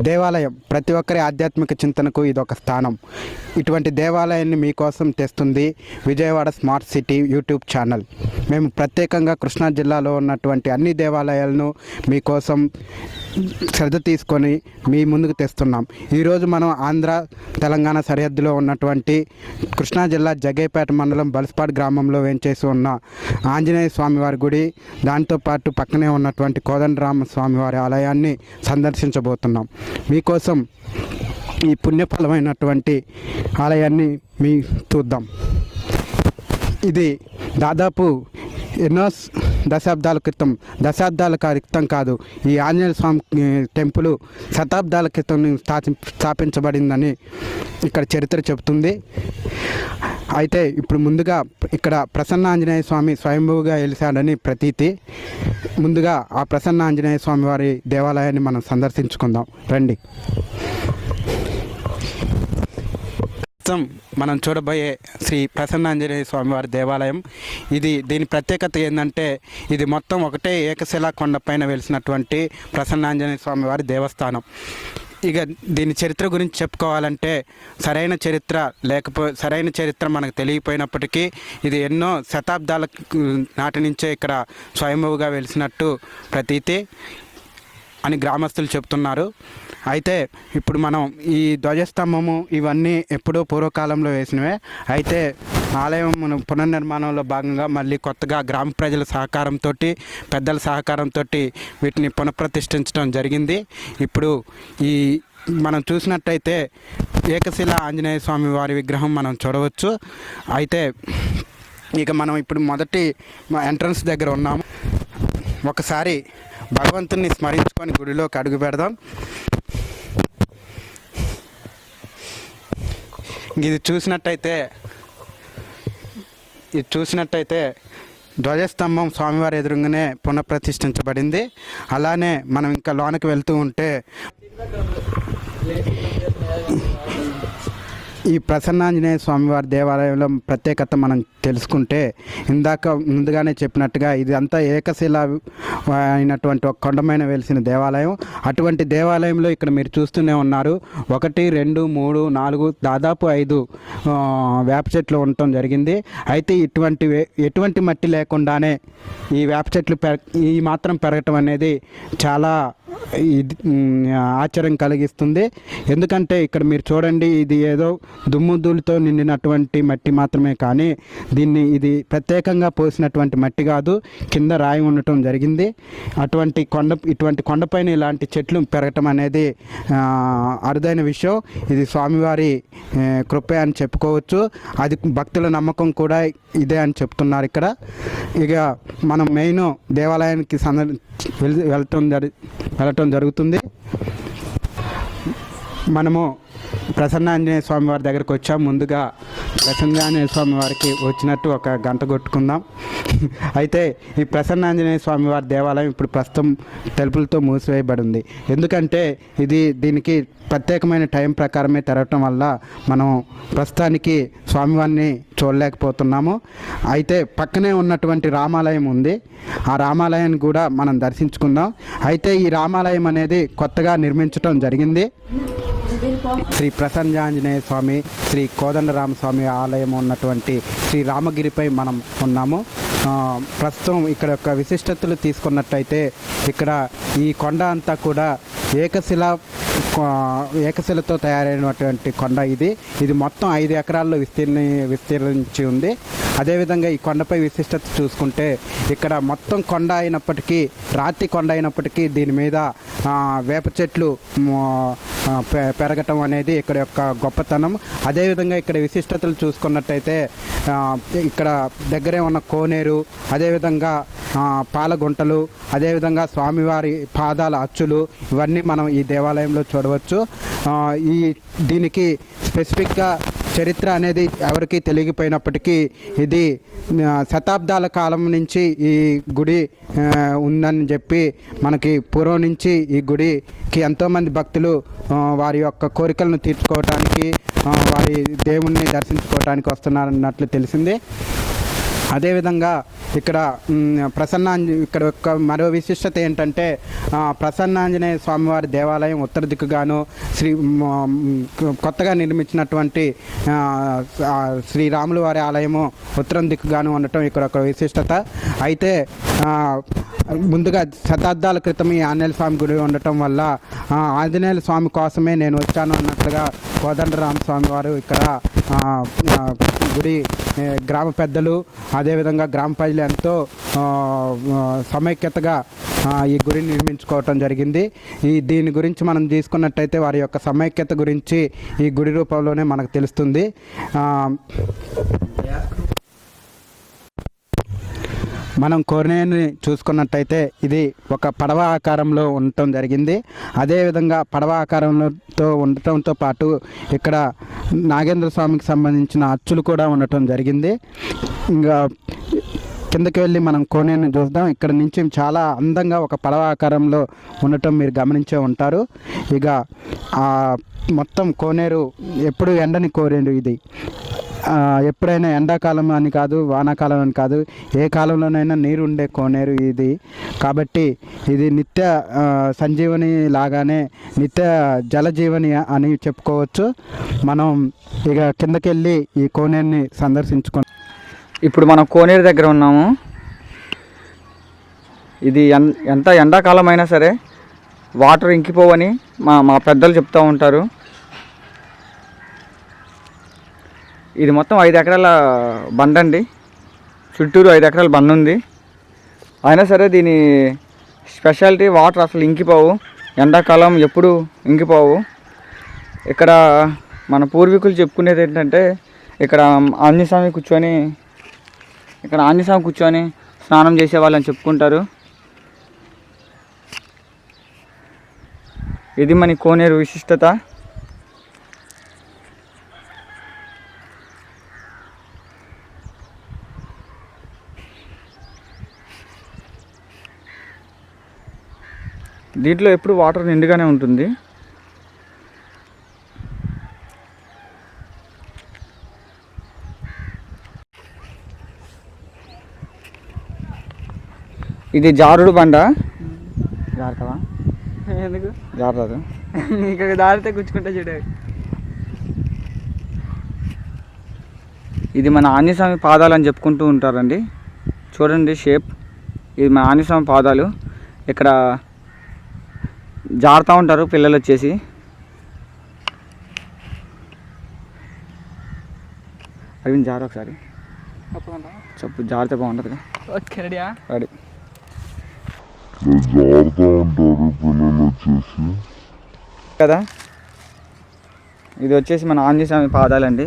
దేవాలయం ప్రతి ఒక్కరి ఆధ్యాత్మిక చింతనకు ఇదొక స్థానం. ఇటువంటి దేవాలయాన్ని మీకోసం తెస్తుంది Vijayawada smart city YouTube channel. మేము ప్రత్యేకంగా కృష్ణా జిల్లాలో ఉన్నటువంటి అన్ని దేవాలయాలను మీకోసం శ్రద్ధ తీసుకొని మీ ముందుకు తెస్తున్నాం. ఈరోజు మనం ఆంధ్ర తెలంగాణ సరిహద్దులో ఉన్నటువంటి కృష్ణా జిల్లా జగ్గయ్యపేట మండలం బలస్పాడు గ్రామంలో వేంచేసి ఉన్న ఆంజనేయ స్వామివారి గుడి, దాంతోపాటు పక్కనే ఉన్నటువంటి కోదండరామ స్వామివారి ఆలయాన్ని సందర్శించబోతున్నాం. మీకోసం ఈ పుణ్యఫలమైనటువంటి ఆలయాన్ని చూద్దాం. ఇది దాదాపు ఎన్నో దశాబ్దాల క్రితం కాదు, ఈ ఆంజనేయ స్వామి టెంపుల్ శతాబ్దాల క్రితం స్థాపించబడిందని ఇక్కడ చరిత్ర చెబుతుంది. అయితే ఇప్పుడు ముందుగా ఇక్కడ ప్రసన్న ఆంజనేయ స్వామి స్వయంభూగా వెలిశాడని ప్రతీతి. ముందుగా ఆ ప్రసన్న ఆంజనేయ స్వామి వారి దేవాలయాన్ని మనం సందర్శించుకుందాం రండి. మనం చూడబోయే శ్రీ ప్రసన్నాంజనేయ స్వామివారి దేవాలయం దీని ప్రత్యేకత ఏంటంటే ఇది మొత్తం ఒకటే ఏకశిలా కొండపైన వెలిసినటువంటి ప్రసన్నాంజనేయ స్వామివారి దేవస్థానం. ఇక దీని చరిత్ర గురించి చెప్పుకోవాలంటే సరైన చరిత్ర మనకు తెలియపోయినప్పటికీ ఇది ఎన్నో శతాబ్దాల నాటి నుంచే ఇక్కడ స్వయంభూగా వెలిసినట్టు ప్రతీతి అని గ్రామస్తులు చెప్తున్నారు. అయితే ఇప్పుడు మనం ఈ ధ్వజస్తంభము ఇవన్నీ ఎప్పుడో పూర్వకాలంలో వేసినవే. అయితే ఆలయం పునర్నిర్మాణంలో భాగంగా మళ్ళీ కొత్తగా గ్రామ ప్రజల సహకారంతో, పెద్దల సహకారంతో వీటిని పునఃప్రతిష్ఠించడం జరిగింది. ఇప్పుడు మనం చూసినట్టయితే ఏకశిలా ఆంజనేయ స్వామి వారి విగ్రహం మనం చూడవచ్చు. అయితే ఇక మనం ఇప్పుడు మొదటి ఎంట్రన్స్ దగ్గర ఉన్నాము. ఒకసారి భగవంతుని స్మరించుకొని గుడిలోకి అడుగు పెడదాం. ఇది చూసినట్టయితే ధ్వజస్తంభం స్వామివారి ఎదురుగానే పునఃప్రతిష్ఠించబడింది. అలానే మనం ఇంకా లోనికి వెళ్తూ ఉంటే ఈ ప్రసన్నాంజనేయ స్వామివారి దేవాలయంలో ప్రత్యేకత మనం తెలుసుకుంటే ముందుగానే చెప్పినట్టుగా ఇది అంతా ఏకశిల అయినటువంటి ఒక కొండమైన వెలిసిన దేవాలయం. అటువంటి దేవాలయంలో ఇక్కడ మీరు చూస్తూనే ఉన్నారు 1, 2, 3, 4 దాదాపు 5 వేప చెట్లు ఉండటం జరిగింది. అయితే ఎటువంటి మట్టి లేకుండానే ఈ వేప చెట్లు ఈ మాత్రం పెరగటం అనేది చాలా ఆశ్చర్యం కలిగిస్తుంది. ఎందుకంటే ఇక్కడ మీరు చూడండి, ఇది ఏదో దుమ్ముధూళితో నిండినటువంటి మట్టి మాత్రమే, కానీ ఇది ప్రత్యేకంగా పోసినటువంటి మట్టి కాదు, కింద రాయి ఉండటం జరిగింది. ఇటువంటి కొండపైన ఇలాంటి చెట్లు పెరగటం అనేది అరుదైన విషయం. ఇది స్వామివారి కృపే అని చెప్పుకోవచ్చు. అది భక్తుల నమ్మకం కూడా ఇదే అని చెప్తున్నారు ఇక్కడ. ఇక మనం మెయిన్ దేవాలయానికి వెళ్ళటం జరుగుతుంది. మనము ప్రసన్నాంజనేయ స్వామి వారి దగ్గరికి వచ్చాం. ముందుగా ప్రసన్నాంజనేయ స్వామి వారికి వచ్చినట్టు ఒక గంట కొట్టుకుందాం. అయితే ఈ ప్రసన్నాంజనేయ స్వామి వారి దేవాలయం ఇప్పుడు ప్రస్తుతం తలుపులతో మూసివేయబడి ఉంది. ఎందుకంటే దీనికి ప్రత్యేకమైన టైం ప్రకారమే తెరవటం వల్ల మనం ప్రస్తుతానికి స్వామివారిని చూడలేకపోతున్నాము. అయితే పక్కనే ఉన్నటువంటి రామాలయం ఉంది, ఆ రామాలయాన్ని కూడా మనం దర్శించుకుందాం. అయితే ఈ రామాలయం అనేది కొత్తగా నిర్మించడం జరిగింది. శ్రీ ప్రసన్నాంజనేయ స్వామి, శ్రీ కోదండరామ స్వామి ఆలయం ఉన్నటువంటి శ్రీ రామగిరిపై మనం ఉన్నాము. ప్రస్తుతం ఇక్కడ యొక్క విశిష్టతలు తీసుకున్నట్టయితే ఇక్కడ ఈ కొండ అంతా కూడా ఏకశిలతో తయారైనటువంటి కొండ. ఇది మొత్తం 5 ఎకరాల్లో విస్తరించి ఉంది. అదేవిధంగా ఈ కొండపై విశిష్టత చూసుకుంటే ఇక్కడ మొత్తం కొండ అయినప్పటికీ, రాతి కొండ అయినప్పటికీ దీని మీద వేప చెట్లు పెరగటం అనేది ఇక్కడ యొక్క గొప్పతనం. అదేవిధంగా ఇక్కడ విశిష్టతలు చూసుకున్నట్టయితే ఇక్కడ దగ్గరే ఉన్న కోనేరు, అదేవిధంగా పాలగుంటలు, అదేవిధంగా స్వామివారి పాదాల అచ్చులు, ఇవన్నీ మనం ఈ దేవాలయంలో చూడవచ్చు. దీనికి స్పెసిఫిక్గా చరిత్ర అనేది ఎవరికీ తెలియకపోయినప్పటికీ ఇది శతాబ్దాల కాలం నుంచి ఈ గుడి ఉందని చెప్పి మనకి పూర్వం నుంచి ఈ గుడికి ఎంతోమంది భక్తులు వారి యొక్క కోరికలను తీర్చుకోవటానికి, వారి దేవుణ్ణి దర్శించుకోవటానికి వస్తున్నారన్నట్లు తెలిసింది. అదేవిధంగా ఇక్కడ ఇక్కడ ఒక మరో విశిష్టత ఏంటంటే ప్రసన్నాంజనేయ స్వామివారి దేవాలయం ఉత్తర దిక్కుగాను కొత్తగా నిర్మించినటువంటి శ్రీరాముల వారి ఆలయము ఉత్తరం దిక్కుగాను ఉండటం ఇక్కడ ఒక విశిష్టత. అయితే ముందుగా శతాబ్దాల క్రితం ఈ ఆంజనేయ స్వామి గుడి ఉండటం వల్ల ఆంజనేయ స్వామి కోసమే నేను వచ్చాను అన్నట్లుగా కోదండరామ స్వామి వారు ఇక్కడ గుడి గ్రామ పెద్దలు అదేవిధంగా గ్రామ ప్రజలు ఎంతో సమైక్యతగా ఈ గుడిని నిర్మించుకోవటం జరిగింది. దీని గురించి మనం తీసుకున్నట్టయితే వారి యొక్క సమైక్యత గురించి ఈ గుడి రూపంలోనే మనకు తెలుస్తుంది. మనం కోనేరుని చూసుకున్నట్టయితే ఇది ఒక పడవ ఆకారంలో ఉండటం జరిగింది. అదేవిధంగా పడవ ఆకారంతో ఉండటంతో పాటు ఇక్కడ నాగేంద్ర స్వామికి సంబంధించిన అచ్చులు కూడా ఉండటం జరిగింది. ఇంకా కిందకి వెళ్ళి మనం కోనేరుని చూద్దాం. ఇక్కడ నుంచి చాలా అందంగా ఒక పడవ ఆకారంలో ఉండటం మీరు గమనించే ఉంటారు. ఇక మొత్తం కోనేరు ఎప్పుడు ఎండని కోనేరు ఇది. ఎప్పుడైనా ఎండాకాలం అని కాదు, వానాకాలం అని కాదు, ఏ కాలంలోనైనా నీరు ఉండే కోనేరు ఇది. కాబట్టి ఇది నిత్య సంజీవని లాగానే నిత్య జలజీవని అని చెప్పుకోవచ్చు. మనం ఇక కిందకి వెళ్ళి ఈ కోనేరుని సందర్శించుకున్నాం. ఇప్పుడు మనం కోనేరు దగ్గర ఉన్నాము. ఇది ఎంత ఎండాకాలం అయినా సరే వాటర్ ఇంకిపోవని మా పెద్దలు చెప్తూ ఉంటారు. ఇది మొత్తం 5 ఎకరాల బండ అండి. చుట్టూరు 5 ఎకరాల బండ ఉంది. అయినా సరే దీని స్పెషాలిటీ వాటర్ అసలు ఇంకిపోవు, ఎండాకాలం ఎప్పుడు ఇంకిపోవు. ఇక్కడ మన పూర్వీకులు చెప్పుకునేది ఏంటంటే ఇక్కడ ఆంజనేయ స్వామి కూర్చొని స్నానం చేసేవాళ్ళని చెప్పుకుంటారు. ఇది మన కోనేరు విశిష్టత. దీంట్లో ఎప్పుడు వాటర్ నిండుగానే ఉంటుంది. ఇది జారుడు బండ. జారుతావా? ఎందుకు జారరాదు? ఇక్కడ దారితే గుచ్చుకుంటే చూడే. ఇది మన ఆంజనేయ స్వామి పాదాలు అని చెప్పుకుంటూ ఉంటారండి. చూడండి షేప్. ఇది మన ఆంజనేయ స్వామి పాదాలు. ఇక్కడ జారుతూ ఉంటారు పిల్లలు వచ్చేసి. అరవింద్ జారు ఒకసారి చెప్పు, జారితే బాగుంటుంది. ఓకే, రెడీయా? రెడీ. జారుతూ ఉంటారు పిల్లలు వచ్చేసి కదా. ఇది వచ్చేసి మన ఆంజనేయ స్వామి పాదాలండి.